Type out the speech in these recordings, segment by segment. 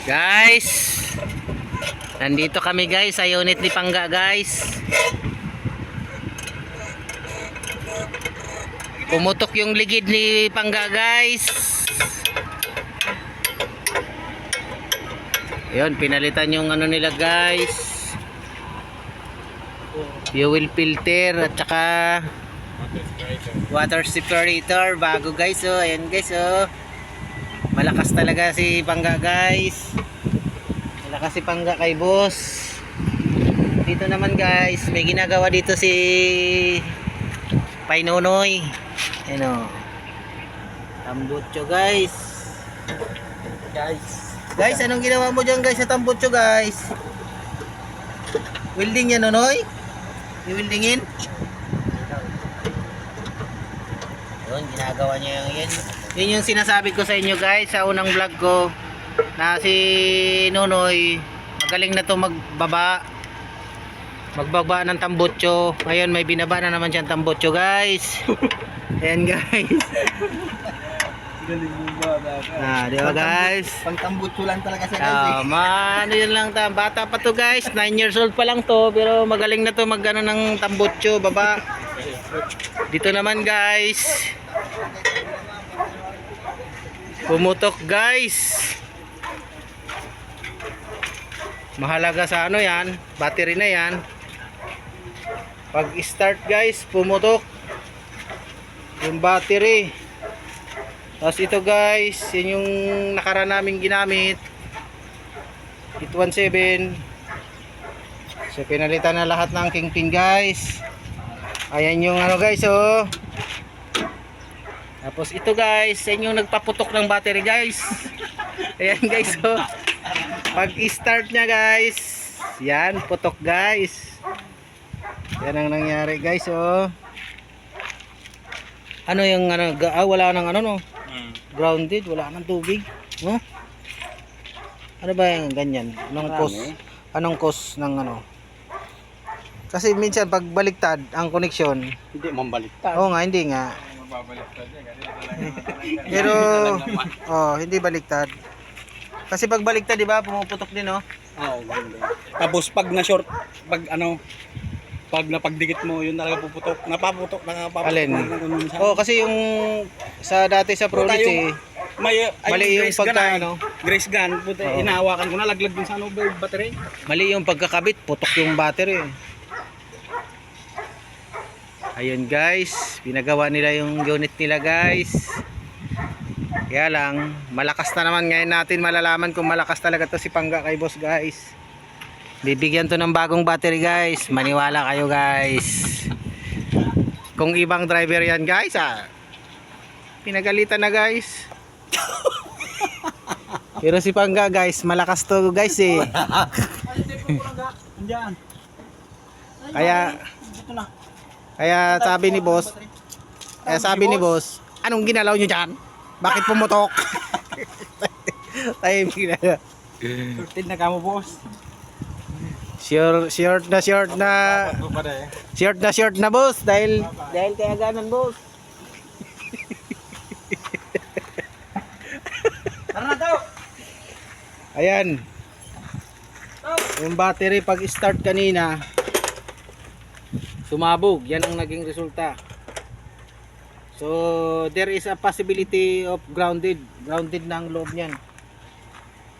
Guys, nandito kami guys sa unit ni Pangga guys. Pumutok yung ligid ni Pangga guys. Ayun, pinalitan yung ano nila guys, fuel filter at saka water separator bago guys. Oh, ayan guys, oh. Malakas talaga si Pangga guys. Malakas si Pangga kay boss. Dito naman guys, may ginagawa dito si Painonoy. Ano? Tambutso guys. Guys, anong ginawa mo diyan guys sa tambutso guys? Welding yan, Nonoy? I-weldingin? Yun, ginagawa niya yan. Yun yung sinasabi ko sa inyo guys sa unang vlog ko, na si Nonoy magaling na to magbaba ng tambutso. Ngayon may binaba na naman siyang tambutso guys. Ayan guys. Galing mo ba? Di ba guys? Pang tambutso lang talaga siya guys. Ano yun lang ta. Bata pa to guys. 9 years old pa lang to. Pero magaling na to magano ng tambutso baba. Dito naman guys, pumutok guys. Mahalaga sa ano yan, battery na yan. Pag start guys, pumutok yung battery. Tapos ito guys, yun yung nakaraan namin ginamit, 817. So pinalitan na lahat ng kingpin guys. Ayan yung ano guys, oh. Tapos ito guys, yun yung nagpaputok ng battery guys. Ayan guys, oh. Pag start nya guys, yan, putok guys. Yan ang nangyari guys, oh. Ano yung ano, wala nang ano no. Grounded, wala nang tubig, no? Ano ba yung ganyan? Anong cause ng ano? Kasi minsan pag baliktad ang koneksyon, Hindi mambaliktad. oo nga, hindi nga. Mababaliktad yan. Pero hindi baliktad. Kasi pag baliktad, di ba, pumuputok din, no? Oo, ganun. Tapos pag na-short, pag napagdikit mo, yun talaga puputok. Napaputok. Alin? Kasi yung sa dati sa Prolix eh, mali yung pagka ano, Grace gun, puti, hinahawakan ko na, laglag din sa ano, battery. mali yung pagkakabit, putok yung battery. Ayun guys, pinagawa nila yung unit nila guys. Kaya lang, malakas na naman. Ngayon natin malalaman kung malakas talaga to si Pangga kay boss guys. Bibigyan to ng bagong battery guys, maniwala kayo guys. Kung ibang driver yan guys, pinagalitan na guys. Pero si Pangga guys, malakas to guys eh. Andiyan. Kaya sabi ni boss, anong ginalaw nyo dyan? Bakit pumutok? Timing na. Sorted na kamo, boss. Short na boss, dahil kaya ganan boss. Tara na daw. Ayan. Yung battery pag start kanina, sumabog. Yan ang naging resulta. So there is a possibility of grounded na ang loob niyan.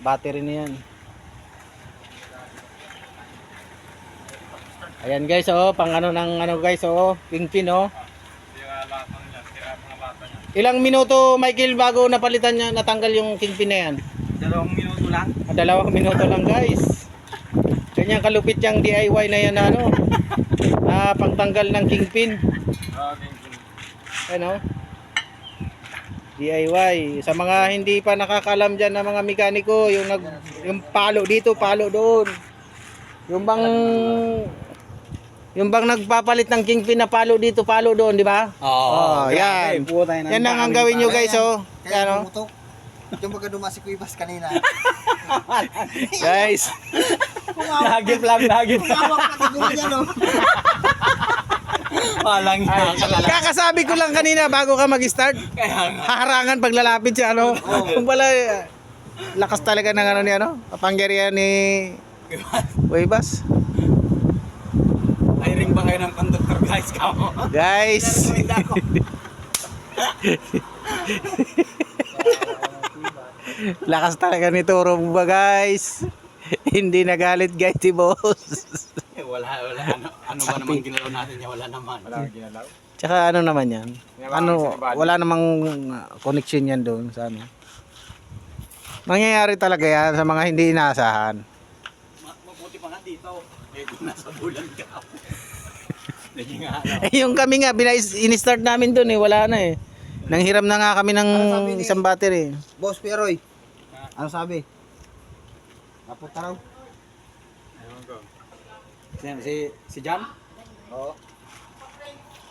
Battery na yan. Ayan guys, oh, pang ano ng ano guys, oh, kingpin, oh. Ilang minuto Michael bago napalitan niya, natanggal yung kingpin na yan? 2 minuto lang. 2 minuto lang guys. Ganyan kalupit yung DIY na yan, ano, pagtanggal ng kingpin. Ano? DIY. Sa mga hindi pa nakakalam dyan na mga mekaniko, yung palo dito, palo doon. Yung bang nagpapalit ng kingpin na palo dito, palo doon, di ba? Oo. Yan. Yan ang gawin nyo guys, oh. Kaya Yan, oh. yung baga dumasi ko ibas kanina. Guys. Nagip lang. Kumawak pati ko dyan, oh. Walang Kakasabi ko lang kanina bago ka mag-start. Haharangan paglalapit siya, ano. Kung pala Lakas talaga ng ano ni ano, kapangyarihan ni Waybas. Ay ring ba kayo ng conductor guys? Kamo. Guys, lakas talaga ni Turo ba guys. Hindi nagalit guys si boss. Wala ano ba naman ginalaw natin niya? Wala naman. Wala ginalaw. Tsaka ano naman yan? Ano, wala namang connection yan doon sa ano. Mangyayari talaga yan sa mga hindi inaasahan. Mabuti pa nga dito. Medyo nasa bulan ka. Naging ano. Yung kami nga, in-start namin doon eh, wala na eh. Nanghiram na nga kami ng isang battery. Boss Pieroy, ano sabi? Napunta raw? Ewan ko. Si Jan? Oo.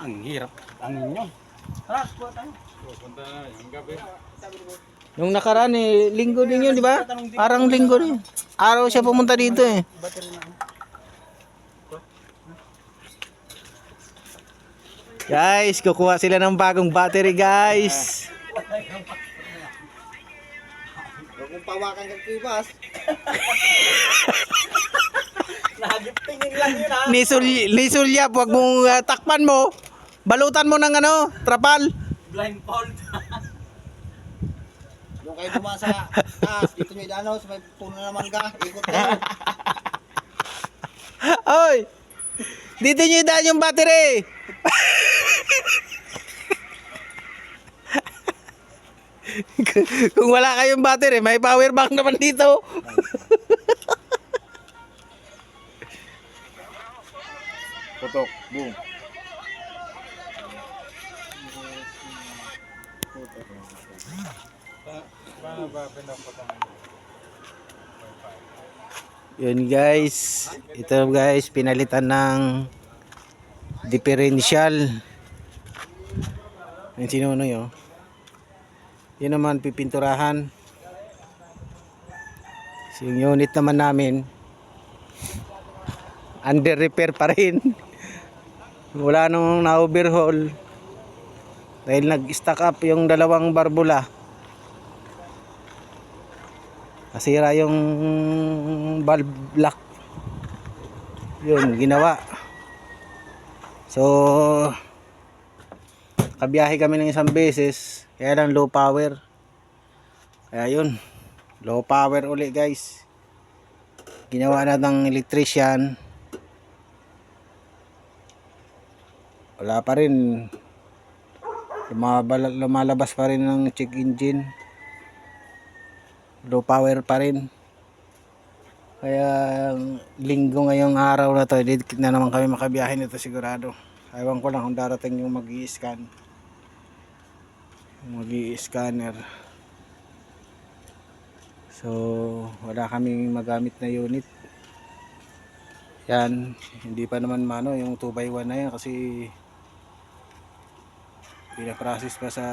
Ang hirap. Ang inyo. Tara, buwan tayo. Yung nakaraan eh, linggo din yun, di ba? Parang linggo rin. Araw siya pumunta dito eh. Guys, kukuha sila ng bagong battery guys. Huwag mong pawakan kang kibas. Nagiptingin lang yun ha. Ni Sulyap, wag mong takpan mo. Balutan mo ng ano, trapal. Blindfold. Doon kayo dumaan sa taas, dito nyo idanaw sa may puno na mangga. Ikot kayo. Oy! Dito nyo daan yung battery. Kung wala kayong battery, may power bank naman dito. Putok. Boom. Yun guys. Ito guys, pinalitan ng differential. Yung sinunoy oh. Yun naman pipinturahan. So, yung unit naman namin under repair pa rin. Wala nung na-overhaul dahil nag-stack up yung dalawang barbula. Nasira yung valve lock. Yun, ginawa. So, kabiyahe kami ng isang beses. Kaya lang low power. Kaya yun, low power uli guys. Ginawa na ng electrician. Wala pa rin. Lumalabas pa rin ng check engine. Low power pa rin. Kaya linggo ngayong araw na to, didikit na naman kami makabiyahe nito sigurado. Ewan ko lang kung darating yung mag-i-scan. Mag-i-scanner. So wala kaming magamit na unit. Yan, hindi pa naman mano yung 2x1 na yan kasi pinaprocess pa sa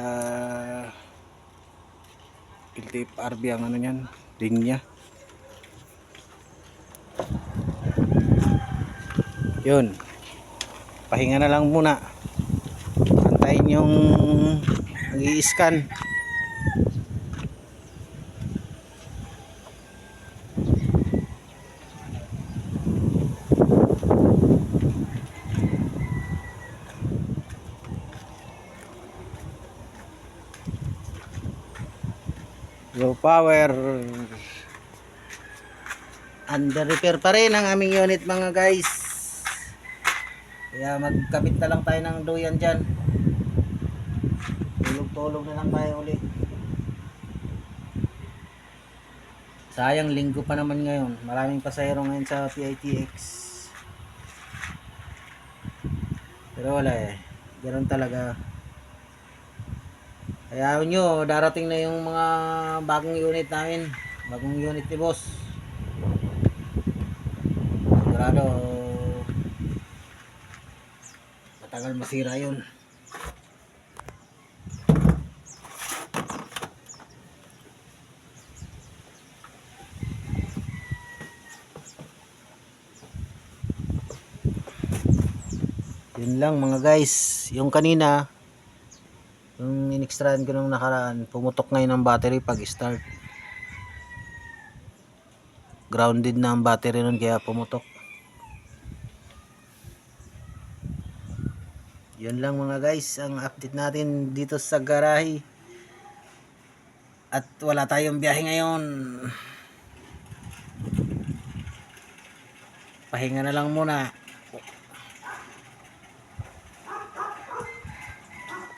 LTFRB ang ano yan, linya. Yun, pahinga na lang muna, antayin yung mag-i-scan. Low power, under repair pa rin ang aming unit mga guys. Kaya magkabit na lang tayo ng duyan dyan. Tulog-tulog na lang tayo ulit. Sayang, linggo pa naman ngayon. Maraming pasahero ngayon sa PITX. Pero wala eh, ganoon talaga. Kaya nyo, darating na yung mga bagong unit namin. Bagong unit ni boss. Sigurado matagal masira yun. Yun lang mga guys. Yung kanina, yung in-extrahan ko nung nakaraan, pumutok ngayon ang battery pag start. Grounded na ang battery nun kaya pumutok. Yun lang mga guys ang update natin dito sa garahe. At wala tayong biyahe ngayon. Pahinga na lang muna.